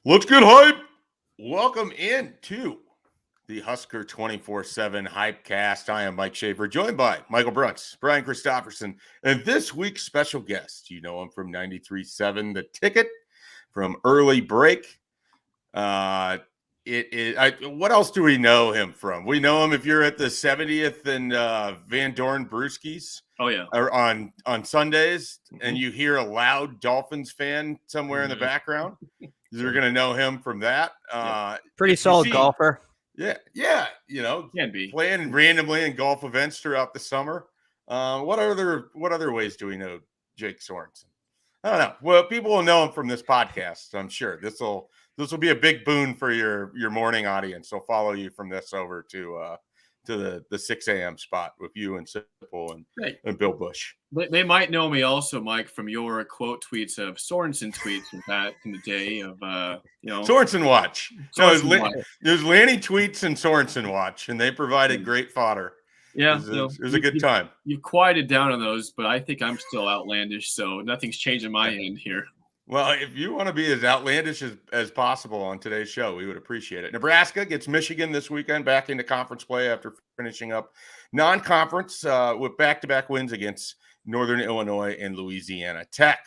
Let's get hype. Welcome into the Husker247 HypeCast. I am Mike Schaefer, joined by Michael Bruntz, Brian Christopherson, and this week's special guest. You know him from 93.7 The Ticket, from Early Break. What else do we know him from? We know him if you're at the 70th and Van Dorn Brewskis. Oh yeah, or on Sundays, and you hear a loud Dolphins fan somewhere in the background. You're going to know him from that. Pretty solid golfer. Yeah. can be playing randomly in golf events throughout the summer. What other ways do we know Jake Sorensen? I don't know. Well, people will know him from this podcast. I'm sure this will be a big boon for your morning audience. They'll follow you from this over to the 6 a.m. spot with you and Sipple and Bill Bush. They might know me also, Mike, from your quote tweets of Sorensen tweets from back in the day of Sorensen Watch. Sorensen There's Lanny tweets and Sorensen Watch, and they provided great fodder. Yeah, it was a good time. You've quieted down on those, but I think I'm still outlandish, so nothing's changed on my end here. Well, if you want to be as outlandish as possible on today's show, we would appreciate it. Nebraska gets Michigan this weekend back into conference play after finishing up non-conference with back-to-back wins against Northern Illinois and Louisiana Tech.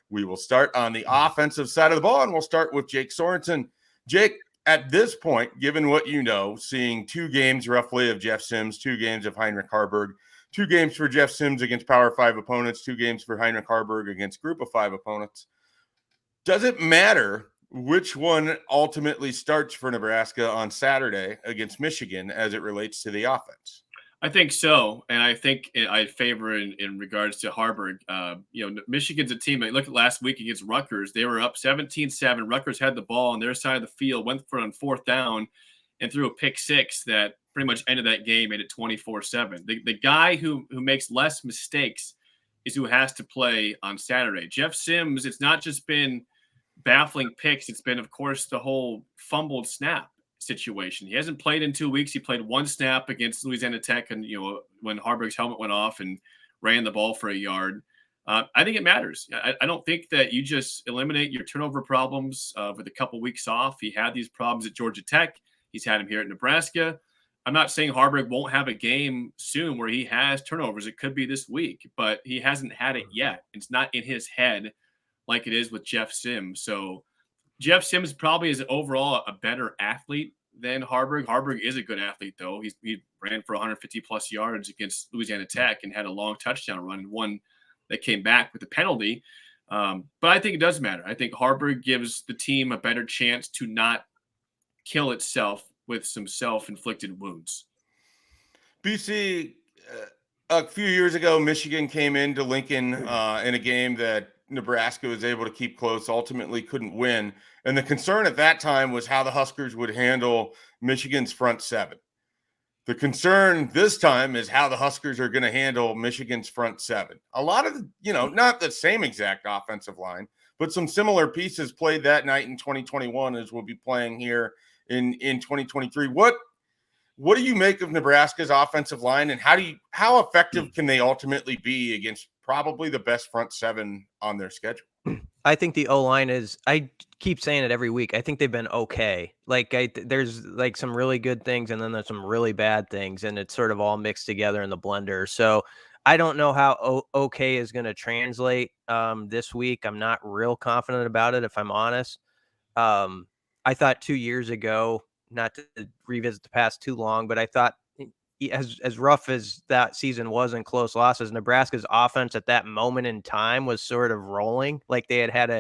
We will start on the offensive side of the ball, and we'll start with Jake Sorensen. Jake, at this point, given what you know, seeing 2 games roughly of Jeff Sims, 2 games of Heinrich Haarberg, 2 games for Jeff Sims against Power 5 opponents, 2 games for Heinrich Haarberg against Group of 5 opponents, does it matter which one ultimately starts for Nebraska on Saturday against Michigan as it relates to the offense? I think so, and I think I favor in regards to Haarberg. Michigan's a team. Look at last week against Rutgers. They were up 17-7. Rutgers had the ball on their side of the field, went for it on 4th down, and threw a pick 6 that pretty much ended that game, made it 24-7. The guy who makes less mistakes is who has to play on Saturday. Jeff Sims, it's not just been baffling picks. It's been, of course, the whole fumbled snap situation. He hasn't played in 2 weeks. He played 1 snap against Louisiana Tech, and when Haarberg's helmet went off and ran the ball for a yard. I think it matters. I don't think that you just eliminate your turnover problems with a couple weeks off. He had these problems at Georgia Tech. He's had them here at Nebraska. I'm not saying Haarberg won't have a game soon where he has turnovers. It could be this week, but he hasn't had it yet. It's not in his head like it is with Jeff Sims. So Jeff Sims probably is overall a better athlete than Haarberg. Haarberg is a good athlete, though. He ran for 150-plus yards against Louisiana Tech and had a long touchdown run, one that came back with a penalty. But I think it does matter. I think Haarberg gives the team a better chance to not kill itself with some self-inflicted wounds. BC, a few years ago, Michigan came into Lincoln in a game that Nebraska was able to keep close, ultimately couldn't win. And the concern at that time was how the Huskers would handle Michigan's front 7. The concern this time is how the Huskers are going to handle Michigan's front 7. A lot of, not the same exact offensive line, but some similar pieces played that night in 2021 as we'll be playing here in 2023. What do you make of Nebraska's offensive line, and how effective can they ultimately be against probably the best front 7 on their schedule? I think the O-line is, I keep saying it every week, I think they've been okay. There's like some really good things, and then there's some really bad things, and it's sort of all mixed together in the blender. So I don't know how okay is going to translate this week. I'm not real confident about it, if I'm honest. I thought 2 years ago, not to revisit the past too long, but I thought as rough as that season was in close losses, Nebraska's offense at that moment in time was sort of rolling. Like they had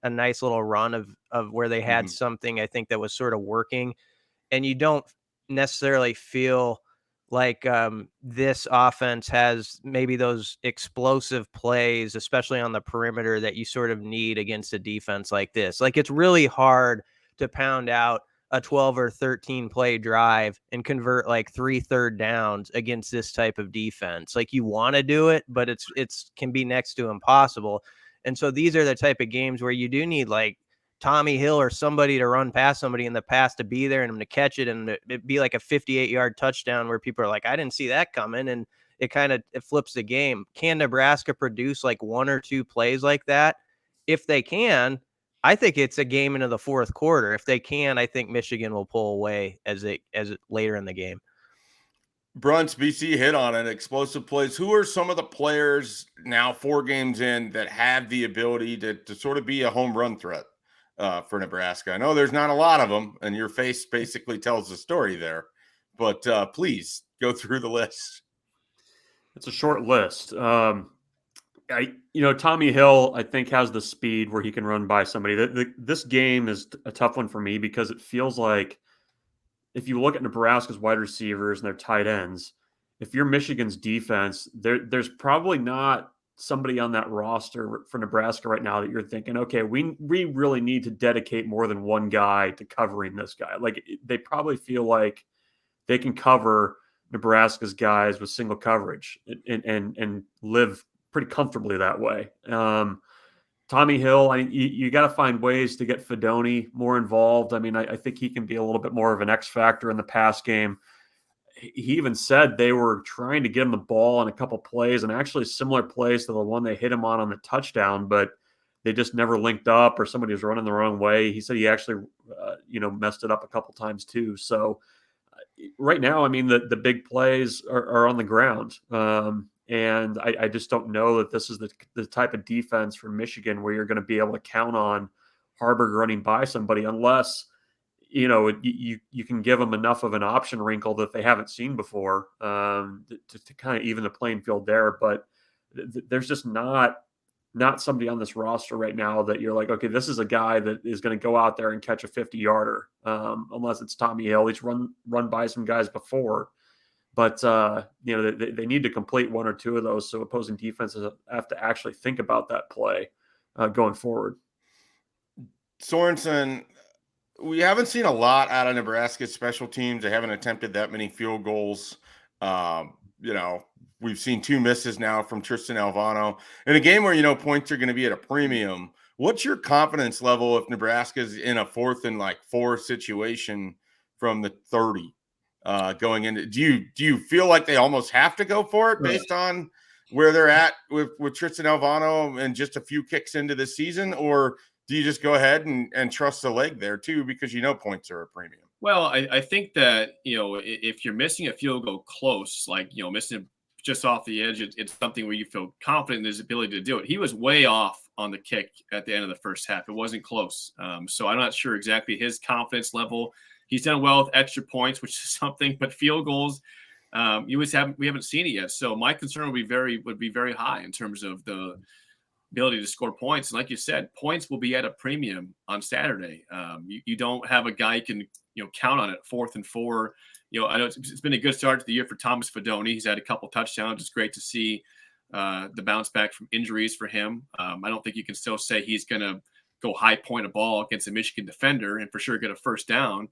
a nice little run of where they had something, I think, that was sort of working. And you don't necessarily feel like this offense has maybe those explosive plays, especially on the perimeter, that you sort of need against a defense like this. Like, it's really hard to pound out a 12 or 13 play drive and convert like 3 third downs against this type of defense. Like, you want to do it, but it's can be next to impossible. And so these are the type of games where you do need like Tommy Hill or somebody to run past somebody in the pass to be there and him to catch it, and it'd be like a 58-yard touchdown where people are like, I didn't see that coming. And it flips the game. Can Nebraska produce like 1 or 2 plays like that? If they can, I think it's a game into the fourth quarter. If they can, I think Michigan will pull away as it later in the game. Bruntz, BC hit on it. Explosive plays. Who are some of the players now 4 games in that have the ability to sort of be a home run threat for Nebraska? I know there's not a lot of them, and your face basically tells the story there. But please go through the list. It's a short list. Tommy Hill, I think, has the speed where he can run by somebody. This game is a tough one for me because it feels like if you look at Nebraska's wide receivers and their tight ends, if you're Michigan's defense, there's probably not somebody on that roster for Nebraska right now that you're thinking, okay, we really need to dedicate more than one guy to covering this guy. Like, they probably feel like they can cover Nebraska's guys with single coverage and live pretty comfortably that way. Tommy Hill, you got to find ways to get Fedoni more involved. I mean, I think he can be a little bit more of an X factor in the pass game. He even said they were trying to get him the ball on a couple plays, and actually similar plays to the one they hit him on the touchdown, but they just never linked up, or somebody was running the wrong way. He said he actually, messed it up a couple times too. So right now, I mean, the big plays are on the ground. And I just don't know that this is the type of defense for Michigan where you're going to be able to count on Haarberg running by somebody unless, you can give them enough of an option wrinkle that they haven't seen before to kind of even the playing field there. But there's just not somebody on this roster right now that you're like, okay, this is a guy that is going to go out there and catch a 50-yarder unless it's Tommy Hill. He's run by some guys before. But, they need to complete one or two of those so opposing defenses have to actually think about that play going forward. Sorensen, we haven't seen a lot out of Nebraska's special teams. They haven't attempted that many field goals. We've seen 2 misses now from Tristan Alvano. In a game where, points are going to be at a premium, what's your confidence level if Nebraska's in a 4th and 4 situation from the 30? Going into, do you feel like they almost have to go for it based on where they're at with Tristan Alvano and just a few kicks into the season, or do you just go ahead and trust the leg there too because points are a premium? Well, I think that if you're missing a field goal close, missing it just off the edge, it's something where you feel confident in his ability to do it. He was way off on the kick at the end of the first half. It wasn't close, so I'm not sure exactly his confidence level. He's done well with extra points, which is something, but field goals, we haven't seen it yet. So my concern would be very high in terms of the ability to score points. And like you said, points will be at a premium on Saturday. You don't have a guy you can count on it 4th and 4. I know it's been a good start to the year for Thomas Fedoni. He's had a couple touchdowns. It's great to see the bounce back from injuries for him. I don't think you can still say he's going to go high point a ball against a Michigan defender and for sure get a first down.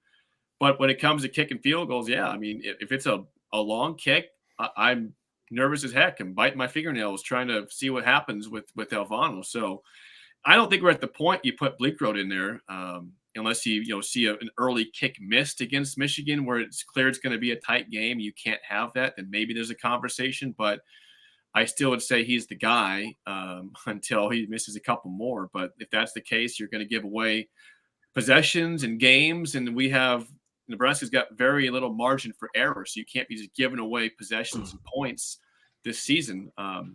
But when it comes to kicking field goals, yeah, I mean, if it's a long kick, I'm nervous as heck and biting my fingernails trying to see what happens with Alvano. So I don't think we're at the point you put Bleekrode in there unless you see an early kick missed against Michigan where it's clear it's going to be a tight game. You can't have that. Then maybe there's a conversation. But I still would say he's the guy until he misses a couple more. But if that's the case, you're going to give away possessions and games, and Nebraska's got very little margin for error, so you can't be just giving away possessions and points this season.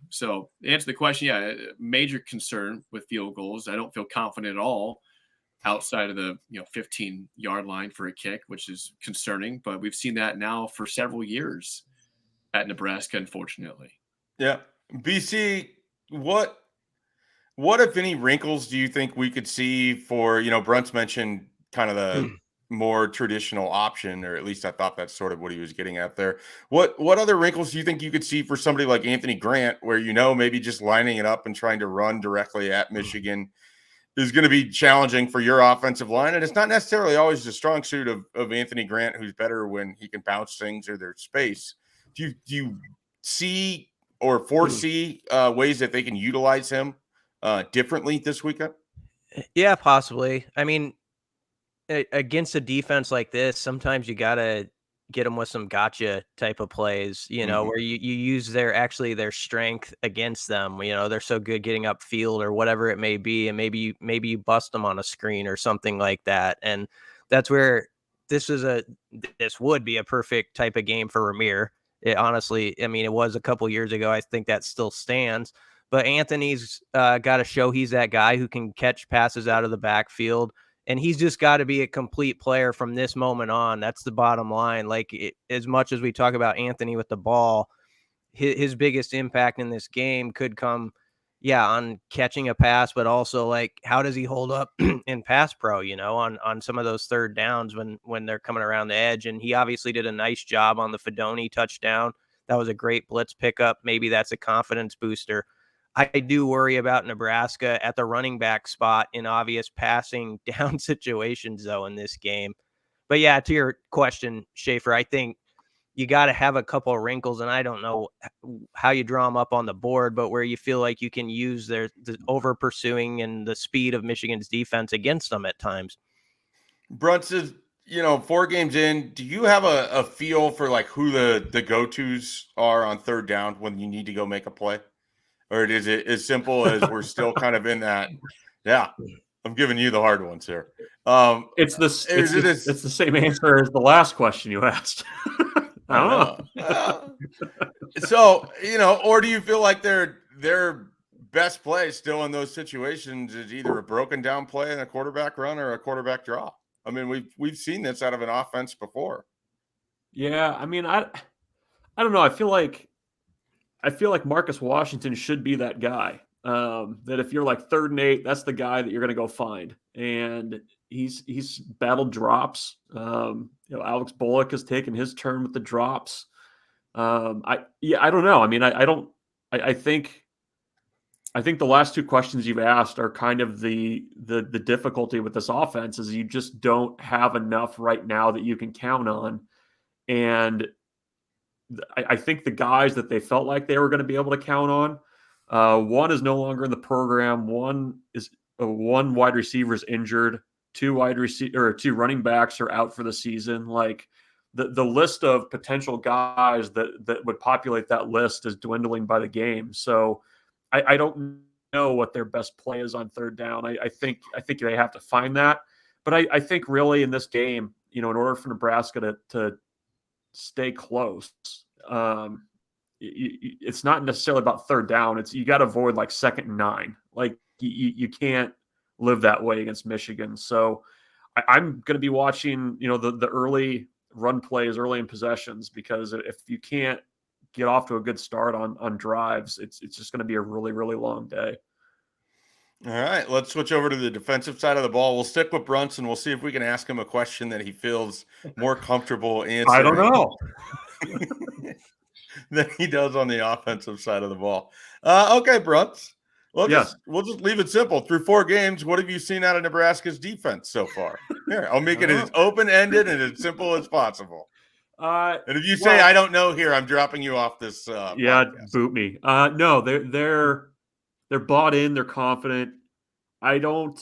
So to answer the question, yeah, major concern with field goals. I don't feel confident at all outside of the 15-yard line for a kick, which is concerning. But we've seen that now for several years at Nebraska, unfortunately. Yeah, BC, what if any wrinkles do you think we could see for Bruntz mentioned kind of the more traditional option, or at least I thought that's sort of what he was getting at there. What other wrinkles do you think you could see for somebody like Anthony Grant, where maybe just lining it up and trying to run directly at Michigan is going to be challenging for your offensive line? And it's not necessarily always the strong suit of Anthony Grant, who's better when he can bounce things or there's space. Do you see or foresee ways that they can utilize him differently this weekend? Yeah, possibly. I mean, against a defense like this, sometimes you gotta get them with some gotcha type of plays, where you use their strength against them. They're so good getting upfield or whatever it may be, and maybe you bust them on a screen or something like that. And that's where this would be a perfect type of game for Ramir. It honestly, I mean, it was a couple years ago. I think that still stands. But Anthony's got to show he's that guy who can catch passes out of the backfield. And he's just got to be a complete player from this moment on. That's the bottom line. As much as we talk about Anthony with the ball, his biggest impact in this game could come, on catching a pass, but also how does he hold up in pass pro, on some of those third downs when they're coming around the edge. And he obviously did a nice job on the Fedoni touchdown. That was a great blitz pickup. Maybe that's a confidence booster. I do worry about Nebraska at the running back spot in obvious passing down situations, though, in this game. But yeah, to your question, Schaefer, I think you got to have a couple of wrinkles, and I don't know how you draw them up on the board, but where you feel like you can use the over pursuing and the speed of Michigan's defense against them at times. Bruntz is, 4 games in. Do you have a feel for who the go-tos are on third down when you need to go make a play? Or is it as simple as we're still kind of in that? Yeah, I'm giving you the hard ones here. It's the same answer as the last question you asked. I don't know. So, or do you feel like their best play still in those situations is either a broken down play and a quarterback run or a quarterback draw? I mean, we've seen this out of an offense before. Yeah, I mean, I don't know. I feel like Marcus Washington should be that guy. That if you're 3rd and 8, that's the guy that you're going to go find. And he's battled drops. Alex Bullock has taken his turn with the drops. I don't know. I mean, I think the last 2 questions you've asked are kind of the difficulty with this offense is you just don't have enough right now that you can count on. And I think the guys that they felt like they were going to be able to count on, one is no longer in the program. One wide receiver is injured. 2 running backs are out for the season. The list of potential guys that would populate that list is dwindling by the game. So I don't know what their best play is on third down. I think they have to find that. But I think really in this game, in order for Nebraska to stay close, it's not necessarily about third down. It's you got to avoid 2nd and 9. You can't live that way against Michigan. So I'm going to be watching, the early run plays early in possessions, because if you can't get off to a good start on drives, it's just going to be a really, really long day. All right, let's switch over to the defensive side of the ball. We'll stick with Bruntz, and we'll see if we can ask him a question that he feels more comfortable answering. I don't know. than he does on the offensive side of the ball. Okay, Bruntz. We'll just leave it simple. Through 4 games, what have you seen out of Nebraska's defense so far? Here, I'll make it as open-ended and as simple as possible. And if you say I don't know here, I'm dropping you off this. Podcast. Boot me. No, they're bought in. They're confident. I don't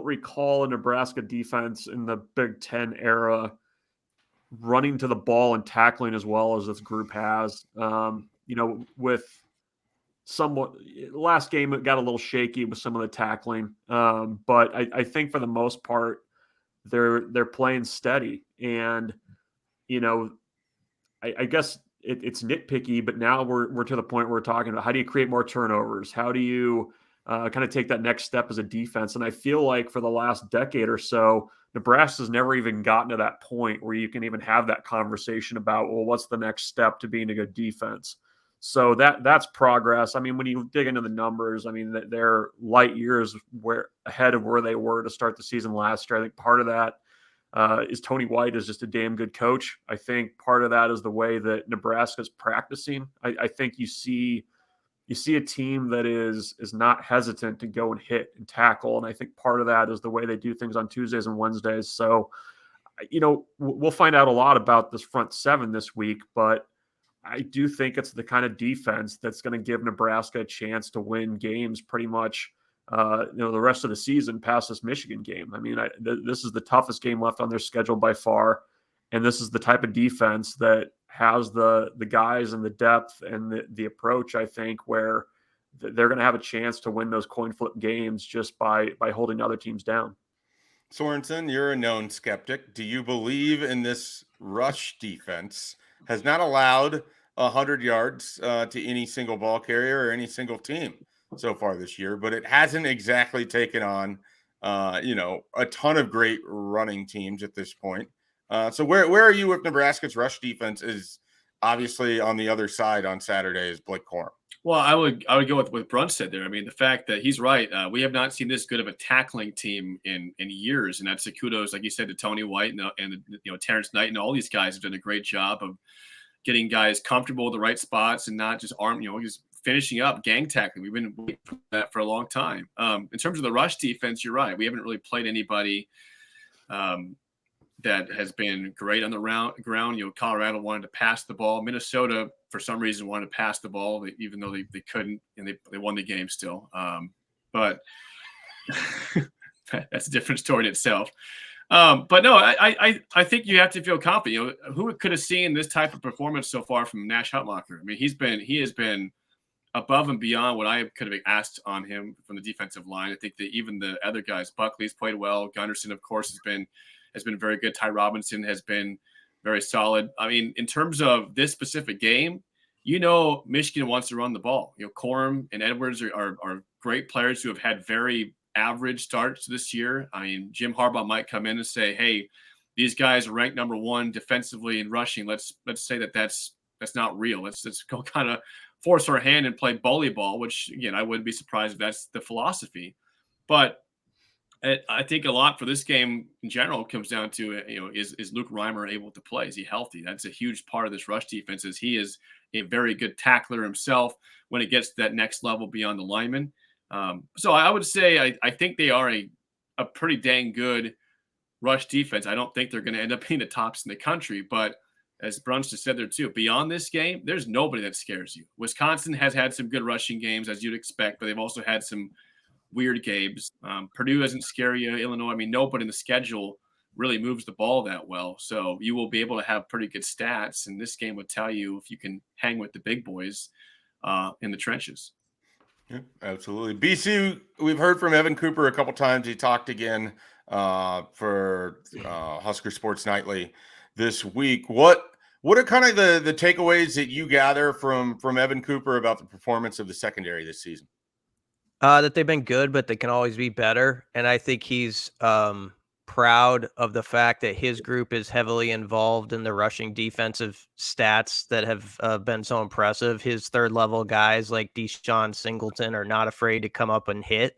recall a Nebraska defense in the Big Ten era running to the ball and tackling as well as this group has. With somewhat last game, it got a little shaky with some of the tackling. But I think for the most part, they're playing steady. And, I guess it's nitpicky, but now we're to the point where we're talking about how do you create more turnovers? How do you kind of take that next step as a defense? And I feel like for the last decade or so, Nebraska's never even gotten to that point where you can even have that conversation about, well, what's the next step to being a good defense? So that's progress. I mean, when you dig into the numbers, I mean, they're light years ahead of where they were to start the season last year. I think part of that is Tony White is just a damn good coach. I think part of that is the way that Nebraska's practicing. I think you see a team that is not hesitant to go and hit and tackle. And I think part of that is the way they do things on Tuesdays and Wednesdays. So, we'll find out a lot about this front 7 this week, but I do think it's the kind of defense that's going to give Nebraska a chance to win games pretty much, the rest of the season past this Michigan game. I mean, this is the toughest game left on their schedule by far. And this is the type of defense that has the guys and the depth and the approach, I think, where they're going to have a chance to win those coin flip games just by holding other teams down. Sorensen, you're a known skeptic. Do you believe in this rush defense? Has not allowed 100 yards to any single ball carrier or any single team so far this year, but it hasn't exactly taken on, a ton of great running teams at this point. So where are you with Nebraska's rush defense? Is obviously on the other side on Saturday is Blake Corum. Well, I would go with what Bruntz said there. I mean, the fact that he's right. We have not seen this good of a tackling team in years, and that's a kudos, like you said, to Tony White and Terrence Knight and all these guys have done a great job of getting guys comfortable with the right spots and not just just finishing up gang tackling. We've been waiting for that for a long time. In terms of the rush defense, you're right. We haven't really played anybody that has been great on the ground. Colorado wanted to pass the ball. Minnesota, for some reason, wanted to pass the ball, even though they couldn't, and they won the game still. But that's a different story in itself. But no, I think you have to feel confident. Who could have seen this type of performance so far from Nash Hutmacher? I mean, he has been above and beyond what I could have asked on him from the defensive line. I think that even the other guys, Buckley's played well. Gunderson, of course, has been very good. Ty Robinson has been very solid. I mean, in terms of this specific game, Michigan wants to run the ball. Corum and Edwards are great players who have had very average starts this year. I mean, Jim Harbaugh might come in and say, hey, these guys are ranked number 1 defensively and rushing. Let's say that's not real. Let's go kind of force our hand and play bully ball, which, again, I wouldn't be surprised if that's the philosophy. But I think a lot for this game in general comes down to, is Luke Reimer able to play? Is he healthy? That's a huge part of this rush defense. Is he is a very good tackler himself when it gets to that next level beyond the lineman. So I would say I think they are a pretty dang good rush defense. I don't think they're going to end up being the tops in the country, but as Bruntz just said there too, beyond this game, there's nobody that scares you. Wisconsin has had some good rushing games, as you'd expect, but they've also had some weird games. Purdue doesn't scare you. Illinois, I mean, nobody in the schedule really moves the ball that well. So you will be able to have pretty good stats. And this game would tell you if you can hang with the big boys in the trenches. Yeah, absolutely. BC, we've heard from Evan Cooper a couple times. He talked again for Husker Sports Nightly this week. What are kind of the takeaways that you gather from Evan Cooper about the performance of the secondary this season? That they've been good, but they can always be better. And I think he's proud of the fact that his group is heavily involved in the rushing defensive stats that have been so impressive. His third level guys like DeSean Singleton are not afraid to come up and hit.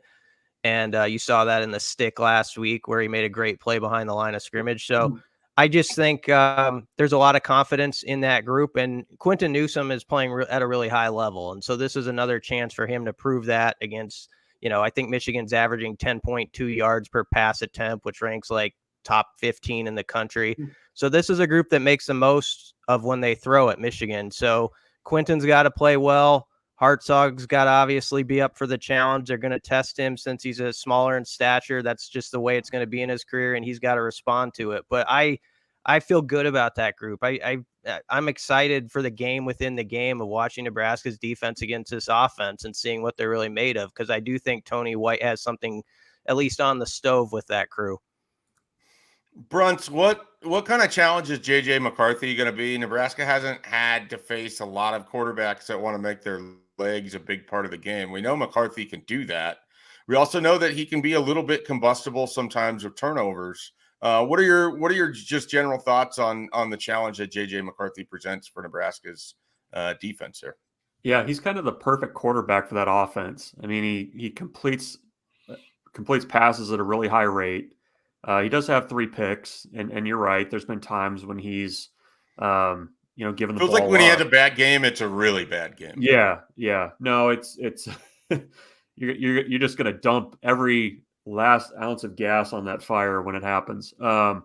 And you saw that in the stick last week where he made a great play behind the line of scrimmage. So I just think there's a lot of confidence in that group, and Quinton Newsome is playing at a really high level. And so this is another chance for him to prove that against, I think Michigan's averaging 10.2 yards per pass attempt, which ranks like top 15 in the country. So this is a group that makes the most of when they throw at Michigan. So Quinton's got to play well. Hartzog's got to obviously be up for the challenge. They're going to test him since he's a smaller in stature. That's just the way it's going to be in his career, and he's got to respond to it. But I feel good about that group. I'm excited for the game within the game of watching Nebraska's defense against this offense and seeing what they're really made of, because I do think Tony White has something at least on the stove with that crew. Bruntz, what kind of challenge is J.J. McCarthy going to be? Nebraska hasn't had to face a lot of quarterbacks that want to make their legs a big part of the game. We know McCarthy can do that. We also know that he can be a little bit combustible sometimes with turnovers. What are your just general thoughts on the challenge that J.J. McCarthy presents for Nebraska's defense here? Yeah, he's kind of the perfect quarterback for that offense. I mean, he completes passes at a really high rate. He does have 3 picks, and you're right. There's been times when he's given the ball. Feels like when he has a bad game, it's a really bad game. Yeah. No, it's you're just gonna dump every last ounce of gas on that fire when it happens. And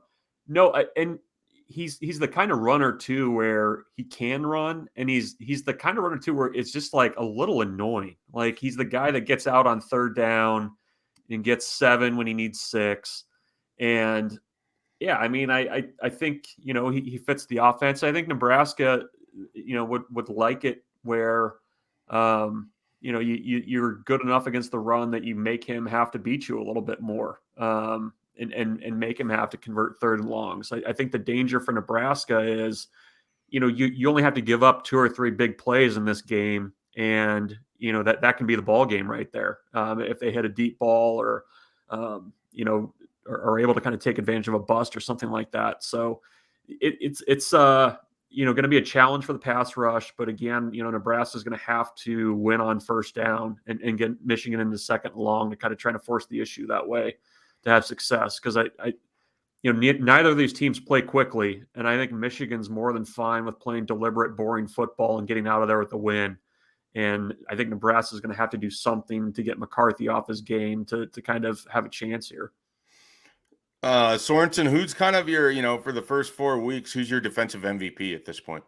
he's the kind of runner too where he can run, and he's the kind of runner too where it's just like a little annoying. Like he's the guy that gets out on 3rd down and gets 7 when he needs 6. And Yeah, I mean, I think, he fits the offense. I think Nebraska, would like it where, you're good enough against the run that you make him have to beat you a little bit more, and make him have to convert third and longs. I think the danger for Nebraska is, you only have to give up 2 or 3 big plays in this game, and that can be the ball game right there. If they hit a deep ball or are able to kind of take advantage of a bust or something like that. So it's going to be a challenge for the pass rush, but again, Nebraska is going to have to win on first down and get Michigan into second and long to kind of try to force the issue that way to have success. Because neither of these teams play quickly, and I think Michigan's more than fine with playing deliberate, boring football and getting out of there with a win. And I think Nebraska is going to have to do something to get McCarthy off his game to kind of have a chance here. Sorensen, who's kind of your, for the first 4 weeks, who's your defensive MVP at this point?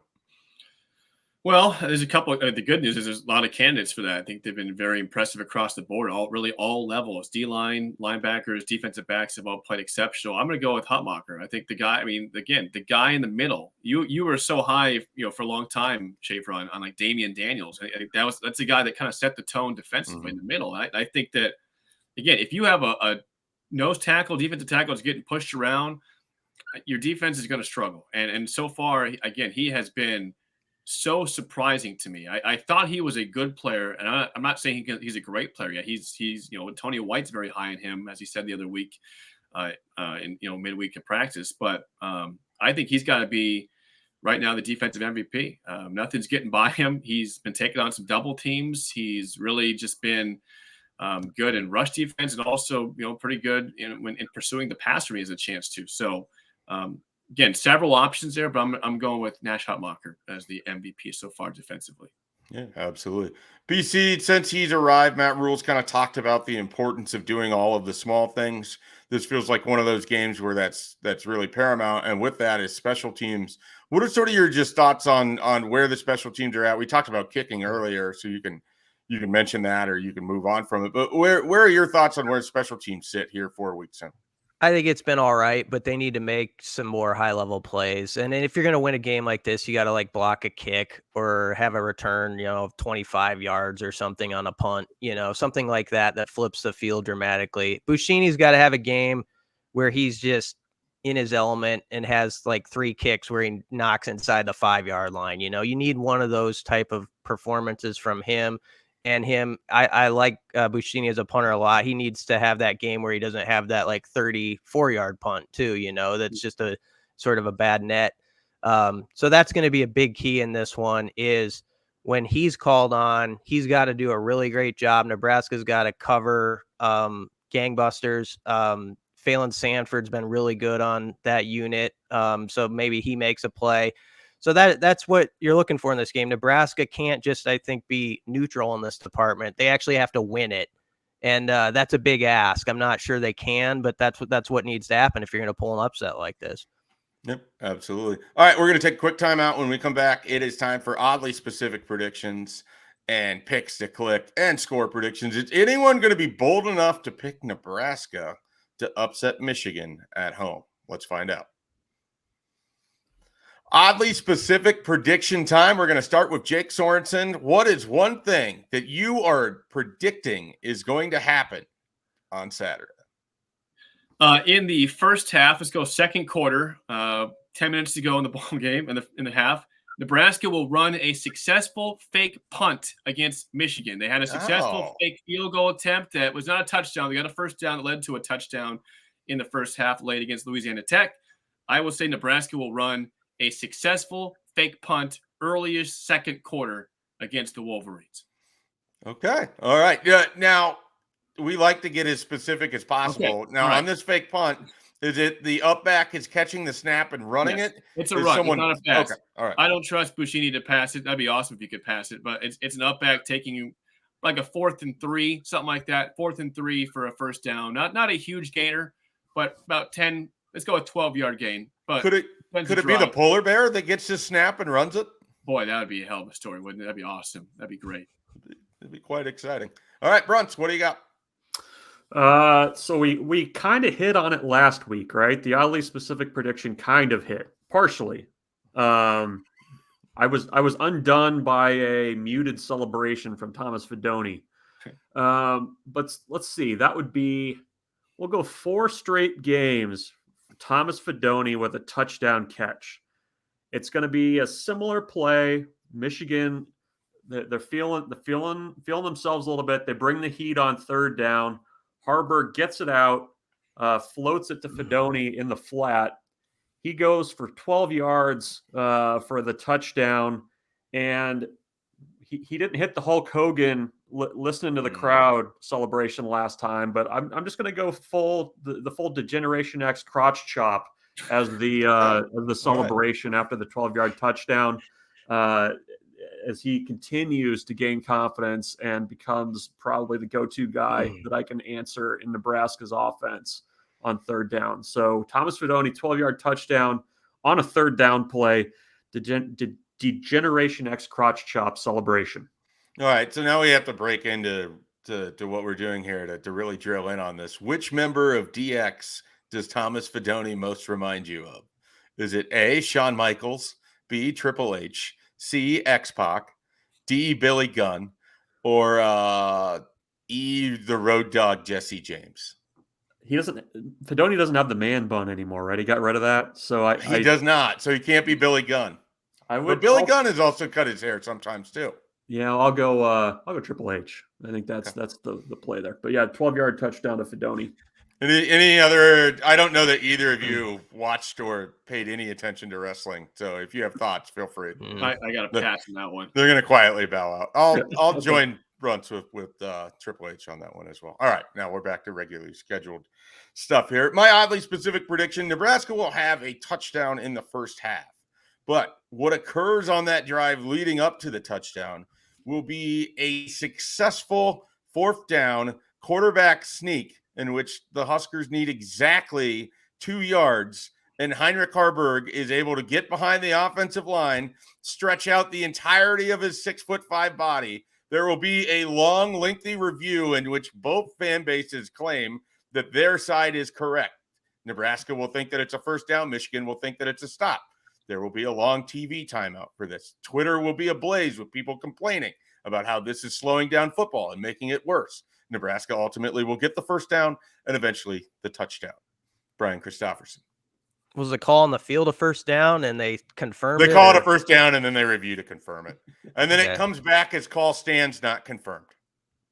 Well, there's a couple. The good news is there's a lot of candidates for that. I think they've been very impressive across the board, all levels. D-line, linebackers, defensive backs have all played exceptional. I'm going to go with Hutmacher. I think the guy. I mean, again, the guy in the middle. You were so high, for a long time, Schaefer, on like Damian Daniels. I think that's a guy that kind of set the tone defensively in the middle. I think that, again, if you have a nose tackle, defensive tackle is getting pushed around, your defense is going to struggle. And so far, again, he has been so surprising to me. I thought he was a good player, and I'm not saying he's a great player yet. He's Tony White's very high in him, as he said the other week, in midweek of practice. But I think he's got to be right now the defensive MVP. Nothing's getting by him. He's been taking on some double teams. He's really just been good in rush defense, and also pretty good in pursuing the passer. He has a chance to. So again, several options there, but I'm going with Nash Hutmacher as the MVP so far defensively. Yeah, absolutely. BC, since he's arrived, Matt Rhule's kind of talked about the importance of doing all of the small things. This feels like one of those games where that's really paramount. And with that is special teams. What are sort of your just thoughts on where the special teams are at? We talked about kicking earlier, so you can mention that, or you can move on from it. But where are your thoughts on where special teams sit here 4 weeks in? I think it's been all right, but they need to make some more high-level plays. And if you're going to win a game like this, you got to block a kick or have a return, of 25 yards or something on a punt, something like that flips the field dramatically. Buschini's got to have a game where he's just in his element and has 3 kicks where he knocks inside the 5-yard line. You need one of those type of performances from him. And him, I like Buschini as a punter a lot. He needs to have that game where he doesn't have that 34-yard punt too, that's just a sort of a bad net. So that's going to be a big key in this one is when he's called on, he's got to do a really great job. Nebraska's got to cover gangbusters. Phelan Sanford's been really good on that unit. So maybe he makes a play. So that's what you're looking for in this game. Nebraska can't just, I think, be neutral in this department. They actually have to win it. And that's a big ask. I'm not sure they can, but that's what needs to happen if you're going to pull an upset like this. Yep, absolutely. All right, we're going to take a quick time out. When we come back, it is time for oddly specific predictions and picks to click and score predictions. Is anyone going to be bold enough to pick Nebraska to upset Michigan at home? Let's find out. Oddly specific prediction time. We're going to start with Jake Sorensen. What is one thing that you are predicting is going to happen on Saturday? In the first half, let's go second quarter, 10 minutes to go in the ball game in the half. Nebraska will run a successful fake punt against Michigan. They had a successful fake field goal attempt that was not a touchdown. They got a first down that led to a touchdown in the first half late against Louisiana Tech. I will say Nebraska will run a successful fake punt earliest second quarter against the Wolverines. Okay. All right. Yeah. Now, we like to get as specific as possible. Okay. Now, on this fake punt, is it the up back is catching the snap and running it? It's a run. It's not a pass. Okay. All right. I don't trust Buschini to pass it. That'd be awesome if you could pass it. But it's an up back taking you like a 4th and 3, something like that. 4th and 3 for a first down. Not a huge gainer, but about 10. Let's go a 12-yard gain. But could it be the polar bear that gets the snap and runs it? Boy, that would be a hell of a story, wouldn't it? That'd be awesome. That'd be great. It'd be quite exciting. All right, Bruntz, what do you got? So we kind of hit on it last week, right? The oddly specific prediction kind of hit partially. I was undone by a muted celebration from Thomas Fedoni. But let's see. That would be, we'll go 4 straight games. Thomas Fedoni with a touchdown catch. It's going to be a similar play. Michigan, they're feeling themselves a little bit. They bring the heat on third down. Haarberg gets it out, floats it to Fedoni in the flat. He goes for 12 yards for the touchdown, and he didn't hit the Hulk Hogan listening to the crowd celebration last time, but I'm just going to go the full Degeneration X crotch chop as the celebration after the 12-yard touchdown, as he continues to gain confidence and becomes probably the go-to guy that I can answer in Nebraska's offense on third down. So Thomas Fedoni, 12-yard touchdown on a third down play, Degeneration X crotch chop celebration. All right, so now we have to break into what we're doing here to really drill in on this. Which member of DX does Thomas Fedoni most remind you of? Is it A, Shawn Michaels, B, Triple H, C, X-Pac, D, Billy Gunn, or E, the Road Dogg Jesse James? Fedoni doesn't have the man bun anymore, right? He got rid of that. So he does not. So he can't be Billy Gunn. But Billy Gunn has also cut his hair sometimes too. Yeah, I'll go Triple H. I think that's the play there. But yeah, 12-yard touchdown to Fedoni. Any other? I don't know that either of you watched or paid any attention to wrestling. So if you have thoughts, feel free. I got a pass on that one. They're going to quietly bow out. I'll join Bruntz with Triple H on that one as well. All right, now we're back to regularly scheduled stuff here. My oddly specific prediction: Nebraska will have a touchdown in the first half. But what occurs on that drive leading up to the touchdown will be a successful fourth down quarterback sneak in which the Huskers need exactly 2 yards, and Heinrich Haarberg is able to get behind the offensive line, stretch out the entirety of his 6'5" body. There will be a long, lengthy review in which both fan bases claim that their side is correct. Nebraska will think that it's a first down. Michigan will think that it's a stop. There will be a long TV timeout for this. Twitter will be ablaze with people complaining about how this is slowing down football and making it worse. Nebraska ultimately will get the first down and eventually the touchdown. Brian Christopherson. Was the call on the field a first down and they confirmed it? They call it a first down and then they review to confirm it. And then it comes back as call stands not confirmed.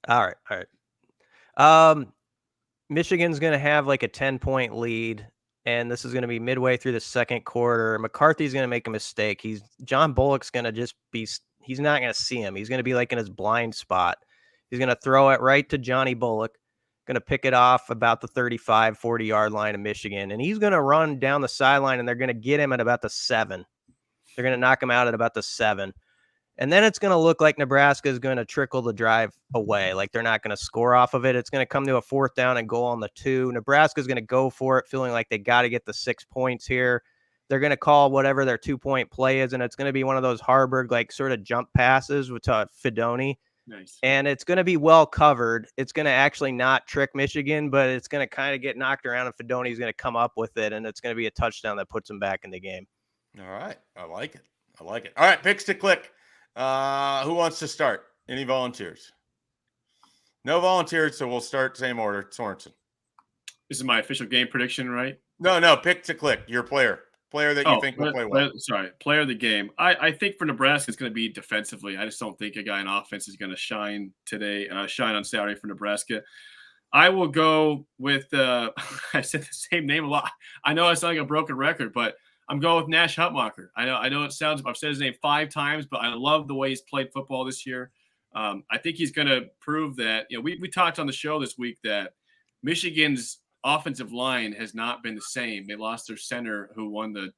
All right. Michigan's going to have like a 10-point lead, and this is going to be midway through the second quarter. McCarthy's going to make a mistake. John Bullock's going to just be – he's not going to see him. He's going to be like in his blind spot. He's going to throw it right to Johnny Bullock, going to pick it off about the 35, 40-yard line of Michigan, and he's going to run down the sideline, and they're going to get him at about the 7. They're going to knock him out at about the 7. And then it's going to look like Nebraska is going to trickle the drive away. Like they're not going to score off of it. It's going to come to a fourth down and goal on the 2. Nebraska is going to go for it, feeling like they got to get the 6 points here. They're going to call whatever their 2-point play is, and it's going to be one of those Haarberg like sort of jump passes with Fedoni. Nice. And it's going to be well covered. It's going to actually not trick Michigan, but it's going to kind of get knocked around, and Fedoni's going to come up with it, and it's going to be a touchdown that puts him back in the game. All right. I like it. All right, picks to click. Who wants to start? Any volunteers? No volunteers, so we'll start same order. Sorensen. This is my official game prediction, right? No, pick to click. Your player that you think will play well. Player of the game. I think for Nebraska, it's going to be defensively. I just don't think a guy in offense is going to shine today, shine on Saturday for Nebraska. I will go with I said the same name a lot. I know I sound like a broken record, but I'm going with Nash Hutmacher. I know it sounds, I've said his name 5 times, but I love the way he's played football this year. I think he's going to prove that, we talked on the show this week that Michigan's offensive line has not been the same. They lost their center who won the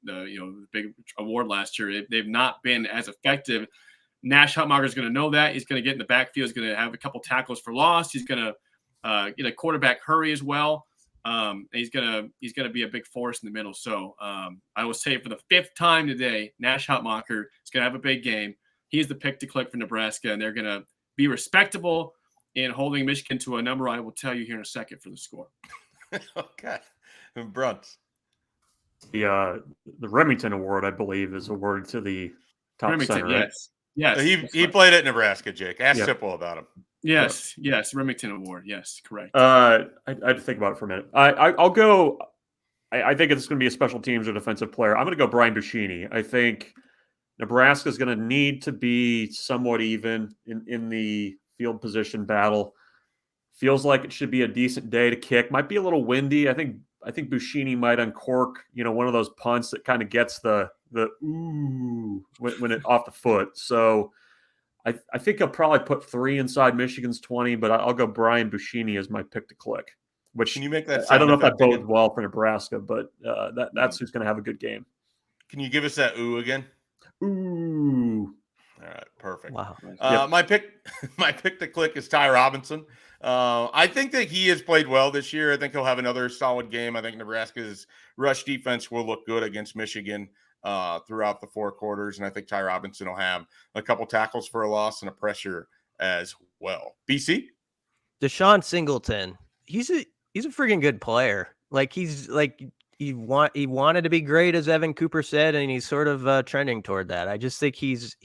big award last year. They've not been as effective. Nash Hutmacher is going to know that. He's going to get in the backfield. He's going to have a couple tackles for loss. He's going to get a quarterback hurry as well. He's gonna be a big force in the middle. So I will say for the 5th time today, Nash Hutmacher is gonna have a big game. He's the pick to click for Nebraska, and they're gonna be respectable in holding Michigan to a number I will tell you here in a second for the score. Okay. And Bruntz. The Remington Award, I believe, is awarded to the top Remington, center, right? Yes. He played at Nebraska, Jake. Ask Sipple about him. Yes. Remington Award. Yes, correct. I had to think about it for a minute. I'll go. I think it's going to be a special teams or defensive player. I'm going to go Brian Buschini. I think Nebraska is going to need to be somewhat even in the field position battle. Feels like it should be a decent day to kick. Might be a little windy. I think Buschini might uncork, one of those punts that kind of gets the ooh when it off the foot. So I think I'll probably put 3 inside Michigan's 20, but I'll go Brian Buschini as my pick to click. Which can you make that? I don't know if that bodes well for Nebraska, but that's who's going to have a good game. Can you give us that ooh again? Ooh. All right, perfect. Wow. My pick to click is Ty Robinson. I think that he has played well this year. I think he'll have another solid game. I think Nebraska's rush defense will look good against Michigan throughout the 4 quarters, and I think Ty Robinson will have a couple tackles for a loss and a pressure as well. BC? DeSean Singleton. He's a freaking good player. Like he wanted to be great, as Evan Cooper said, and he's sort of trending toward that. I just think he's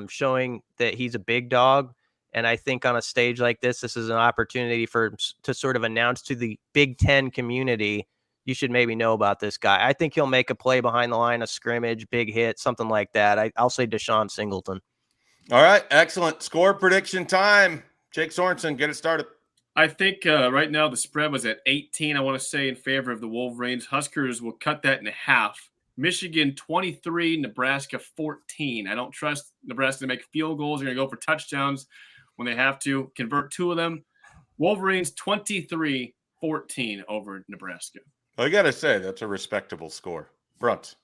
showing that he's a big dog, and I think on a stage like this is an opportunity to sort of announce to the Big Ten community, you should maybe know about this guy. I think he'll make a play behind the line of scrimmage, big hit, something like that. I'll say DeSean Singleton. All right, excellent. Score prediction time. Jake Sorensen, get it started. I think right now the spread was at 18. I want to say in favor of the Wolverines. Huskers will cut that in half. Michigan 23, Nebraska 14. I don't trust Nebraska to make field goals. They're going to go for touchdowns when they have to. Convert 2 of them. Wolverines 23-14 over Nebraska. I got to say, that's a respectable score. Bruntz.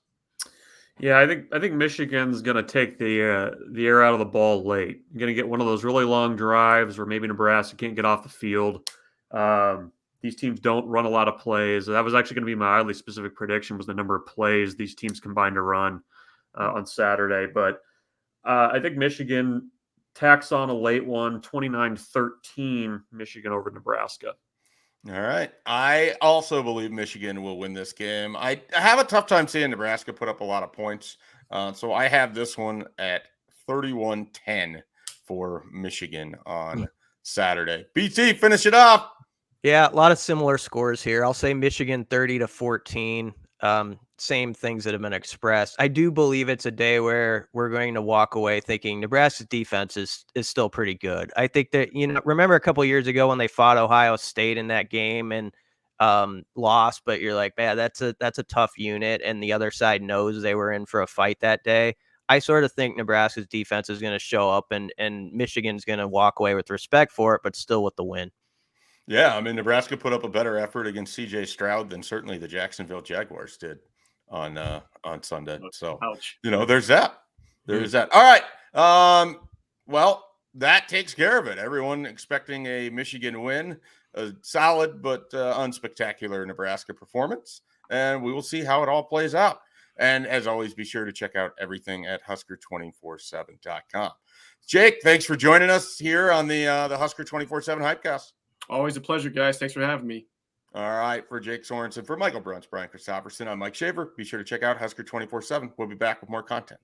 Yeah, I think Michigan's going to take the air out of the ball late. Going to get one of those really long drives where maybe Nebraska can't get off the field. These teams don't run a lot of plays. That was actually going to be my oddly specific prediction, was the number of plays these teams combined to run on Saturday. But I think Michigan tacks on a late one, 29-13, Michigan over Nebraska. All right. I also believe Michigan will win this game. I have a tough time seeing Nebraska put up a lot of points. So I have this one at 31-10 for Michigan on Saturday. BT, finish it off. Yeah, a lot of similar scores here. I'll say Michigan 30-14. Same things that have been expressed. I do believe it's a day where we're going to walk away thinking Nebraska's defense is still pretty good. I think that, remember a couple of years ago when they fought Ohio State in that game and lost, but you're like, man, that's a tough unit, and the other side knows they were in for a fight that day. I sort of think Nebraska's defense is going to show up and Michigan's going to walk away with respect for it, but still with the win. Yeah, I mean, Nebraska put up a better effort against C.J. Stroud than certainly the Jacksonville Jaguars did on Sunday. So, ouch. There's that. There's that. All right. Well, that takes care of it. Everyone expecting a Michigan win, a solid but unspectacular Nebraska performance, and we will see how it all plays out. And as always, be sure to check out everything at Husker247.com. Jake, thanks for joining us here on the Husker247 HypeCast. Always a pleasure, guys. Thanks for having me. for Jake Sorensen, for Michael Bruntz, Brian Christopherson, I'm Mike Shaver. Be sure to check out Husker247. We'll be back with more content.